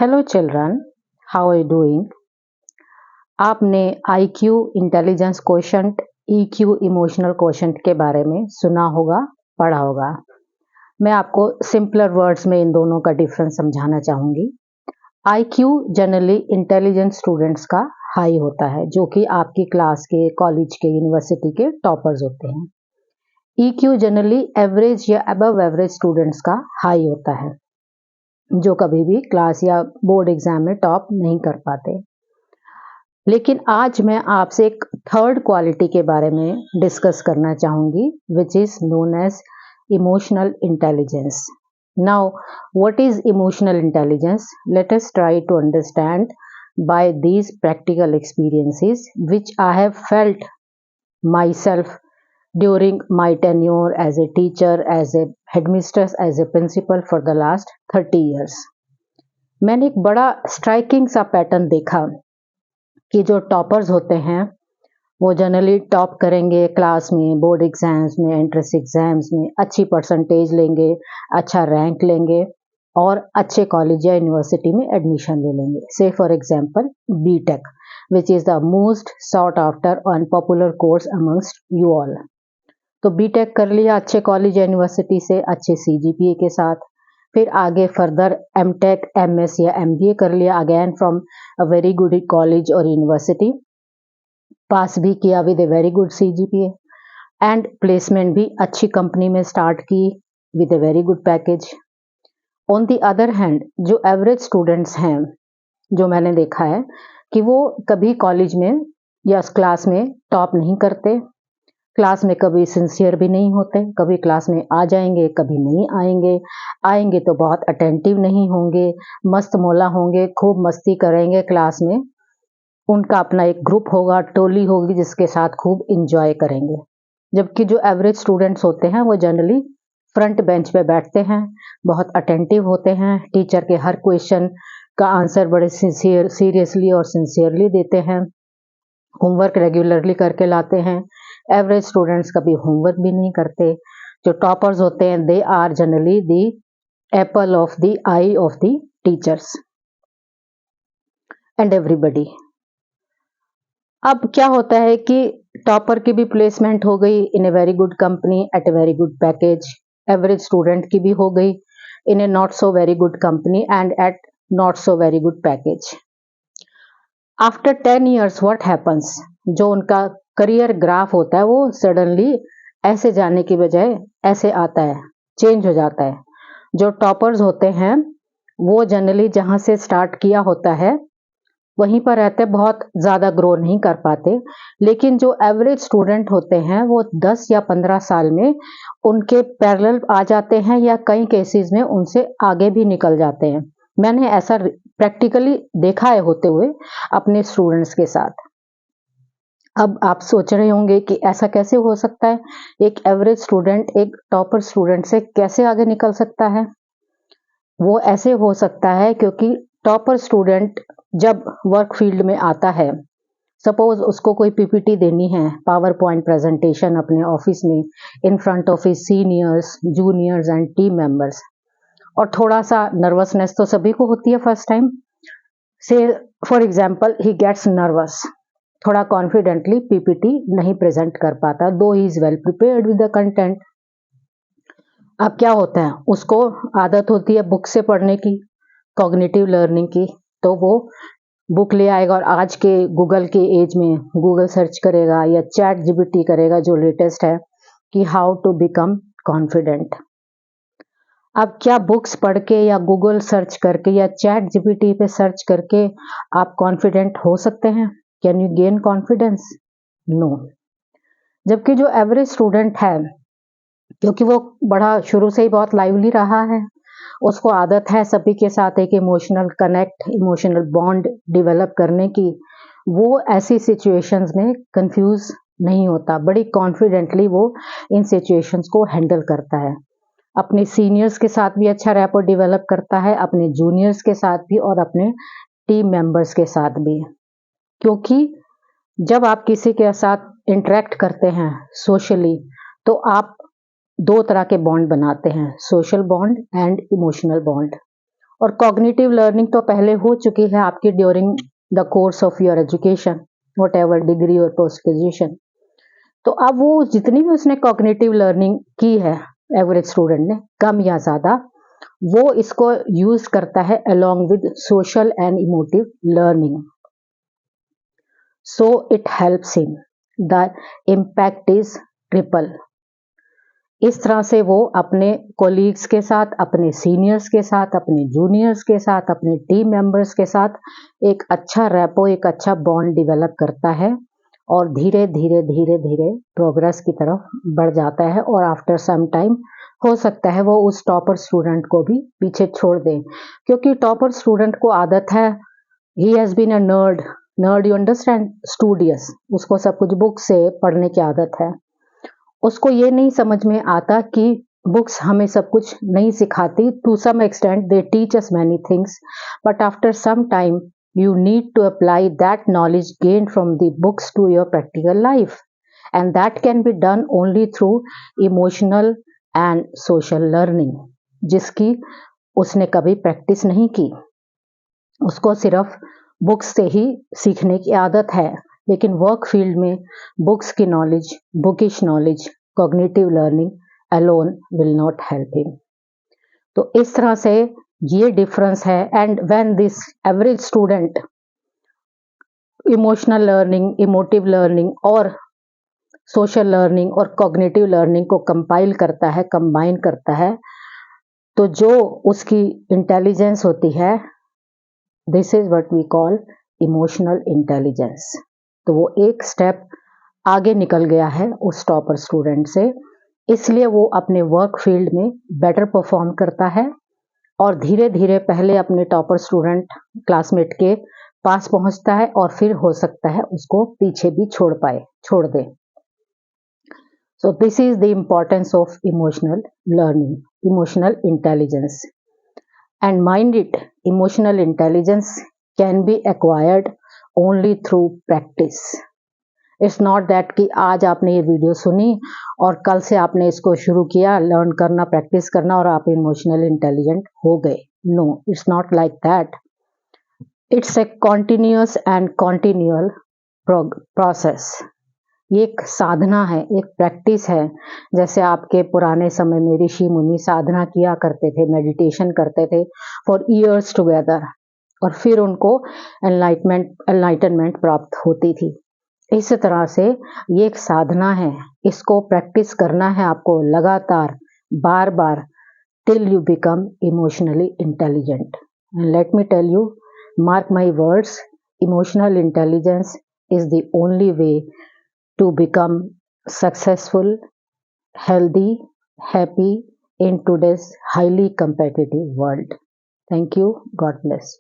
Hello children, how are you doing. आपने IQ intelligence quotient, EQ emotional quotient के बारे में सुना होगा, पढ़ा होगा। मैं आपको सिंपलर वर्ड्स में इन दोनों का डिफरेंस समझाना चाहूँगी। आईक्यू जनरली इंटेलिजेंट स्टूडेंट्स का हाई होता है, जो कि आपकी क्लास के, कॉलेज के, यूनिवर्सिटी के टॉपर्स होते हैं। ईक्यू जनरली एवरेज या अबव एवरेज स्टूडेंट्स का हाई होता है, जो कभी भी क्लास या बोर्ड एग्जाम में टॉप नहीं कर पाते। लेकिन आज मैं आपसे एक थर्ड क्वालिटी के बारे में डिस्कस करना चाहूँगी, which is known as emotional intelligence. Now what is emotional intelligence? Let us try to understand by these practical experiences which I have felt myself during my tenure as a teacher, as a headmistress, as a principal for the last 30 years. मैंने एक बड़ा striking सा pattern देखा कि जो toppers होते हैं वो जनरली टॉप करेंगे क्लास में, बोर्ड एग्जाम्स में, एंट्रेंस एग्जाम्स में, अच्छी परसेंटेज लेंगे, अच्छा रैंक लेंगे और अच्छे कॉलेज या यूनिवर्सिटी में एडमिशन ले लेंगे। Say for example BTech, which is the most sought after and popular course amongst you all. तो बीटेक कर लिया अच्छे कॉलेज या यूनिवर्सिटी से, अच्छे सीजीपीए के साथ, फिर आगे फर्दर एमटेक, एमएस या एमबीए कर लिया again from a very good college और यूनिवर्सिटी, पास भी किया with A very good CGPA and placement भी अच्छी कंपनी में स्टार्ट की with A very good package. On the other hand जो एवरेज स्टूडेंट्स हैं, जो मैंने देखा है कि वो कभी कॉलेज में या क्लास में टॉप नहीं करते, क्लास में कभी सिंसियर भी नहीं होते, कभी क्लास में आ जाएंगे, कभी नहीं आएंगे, आएंगे तो बहुत अटेंटिव नहीं होंगे, मस्त मौला होंगे, खूब मस्ती करेंगे क्लास में, उनका अपना एक ग्रुप होगा, टोली होगी जिसके साथ खूब इंजॉय करेंगे। जबकि जो एवरेज स्टूडेंट्स होते हैं वो जनरली फ्रंट बेंच पे बैठते हैं, बहुत अटेंटिव होते हैं, टीचर के हर क्वेश्चन का आंसर बड़े सीरियसली और सिंसियरली देते हैं, होमवर्क रेगुलरली करके लाते हैं। एवरेज स्टूडेंट्स कभी होमवर्क भी नहीं करते। जो टॉपर्स होते हैं they are generally the apple of the eye of the teachers and everybody. अब क्या होता है कि टॉपर की भी प्लेसमेंट हो गई in a very good company at a very good package, average student की भी हो गई in a not so very good company and at not so very good package. After 10 years what happens? जो उनका career graph होता है वो suddenly ऐसे जाने की बजाय ऐसे आता है, चेंज हो जाता है। जो टॉपर्स होते हैं वो जनरली जहाँ से स्टार्ट किया होता है वहीं पर रहते, बहुत ज़्यादा ग्रो नहीं कर पाते। लेकिन जो एवरेज स्टूडेंट होते हैं वो 10 या 15 साल में उनके पैरेलल आ जाते हैं या कई केसेस में उनसे आगे भी निकल जाते हैं। मैंने ऐसा प्रैक्टिकली देखा है होते हुए अपने स्टूडेंट्स के साथ। अब आप सोच रहे होंगे कि ऐसा कैसे हो सकता है, एक एवरेज स्टूडेंट एक टॉपर स्टूडेंट से कैसे आगे निकल सकता है? वो ऐसे हो सकता है क्योंकि टॉपर स्टूडेंट जब वर्क फील्ड में आता है, सपोज उसको कोई पीपीटी देनी है, पावर पॉइंट प्रेजेंटेशन अपने ऑफिस में in front of his seniors, juniors and team members, और थोड़ा सा नर्वसनेस तो सभी को होती है फर्स्ट टाइम से। For example he gets nervous, थोड़ा कॉन्फिडेंटली पीपीटी नहीं प्रेजेंट कर पाता, though he is well prepared with the content. अब क्या होता है, उसको आदत होती है बुक से पढ़ने की, कॉग्निटिव लर्निंग की, तो वो बुक ले आएगा और आज के गूगल के एज में गूगल सर्च करेगा या चैट जीपीटी करेगा जो लेटेस्ट है कि हाउ टू बिकम कॉन्फिडेंट। अब क्या बुक्स पढ़ के या गूगल सर्च करके या चैट जीपीटी पे सर्च करके आप कॉन्फिडेंट हो सकते हैं? Can you gain confidence? No. जबकि जो एवरेज स्टूडेंट है, क्योंकि वो बड़ा शुरू से ही बहुत लाइवली रहा है, उसको आदत है सभी के साथ एक emotional connect, emotional bond develop करने की, वो ऐसी सिचुएशंस में कंफ्यूज नहीं होता, बड़ी कॉन्फिडेंटली वो इन सिचुएशंस को हैंडल करता है। अपने सीनियर्स के साथ भी अच्छा रैपो डेवलप करता है, अपने जूनियर्स के साथ भी और अपने टीम मेंबर्स के साथ भी। क्योंकि जब आप किसी के साथ इंटरेक्ट करते हैं सोशली, तो आप दो तरह के बॉन्ड बनाते हैं, social bond and emotional bond. और कॉग्निटिव लर्निंग तो पहले हो चुकी है आपकी during the course of your education, what ever degree और पोस्ट ग्रेजुएशन। तो अब वो जितनी भी उसने कॉग्निटिव लर्निंग की है एवरेज स्टूडेंट ने, कम या ज़्यादा, वो इसको यूज करता है along with social and emotive learning. So it helps him, the impact is triple. इस तरह से वो अपने कोलीग्स के साथ, अपने सीनियर्स के साथ, अपने जूनियर्स के साथ, अपने टीम मेंबर्स के साथ एक अच्छा रैपो, एक अच्छा बॉन्ड डेवलप करता है और धीरे धीरे धीरे धीरे प्रोग्रेस की तरफ बढ़ जाता है। और आफ्टर सम टाइम हो सकता है वो उस टॉपर स्टूडेंट को भी पीछे छोड़ दें, क्योंकि टॉपर स्टूडेंट को आदत है, he has been a nerd you understand, studious, उसको सब कुछ बुक से पढ़ने की आदत है। उसको ये नहीं समझ में आता कि बुक्स हमें सब कुछ नहीं सिखाती। To some extent they teach us many things, but after some time you need to apply that knowledge gained from the books to your practical life, and that can be done only through emotional and social learning, जिसकी उसने कभी practice नहीं की। उसको सिर्फ books से ही सीखने की आदत है, लेकिन वर्क फील्ड में बुक्स की knowledge, bookish knowledge, cognitive learning alone will not help him. तो इस तरह से ये डिफरेंस है। And when this average student emotional learning, emotive learning और सोशल लर्निंग और कॉग्निटिव लर्निंग को कंपाइल करता है, कंबाइन करता है, तो जो उसकी इंटेलिजेंस होती है, this is what we call emotional intelligence. तो वो एक स्टेप आगे निकल गया है उस टॉपर स्टूडेंट से, इसलिए वो अपने वर्क फील्ड में बेटर परफॉर्म करता है और धीरे धीरे पहले अपने टॉपर स्टूडेंट क्लासमेट के पास पहुंचता है और फिर हो सकता है उसको पीछे भी छोड़ दे। So this is the importance of emotional learning, emotional intelligence. And mind it, emotional intelligence can be acquired only through practice. It's not that कि आज आपने ये वीडियो सुनी और कल से आपने इसको शुरू किया लर्न करना, प्रैक्टिस करना और आप इमोशनल इंटेलिजेंट हो गए। No, it's not like that. It's a continuous and continual process. ये एक साधना है, एक प्रैक्टिस है। जैसे आपके पुराने समय में ऋषि मुनि साधना किया करते थे, मेडिटेशन करते थे फॉर ईयर्स टुगेदर, और फिर उनको एनलाइटनमेंट प्राप्त होती थी। इस तरह से ये एक साधना है, इसको प्रैक्टिस करना है आपको लगातार, बार बार, till you become emotionally intelligent. And let me tell you, mark my words, emotional intelligence is the only way to become successful, healthy, happy in today's highly competitive world. Thank you. God bless.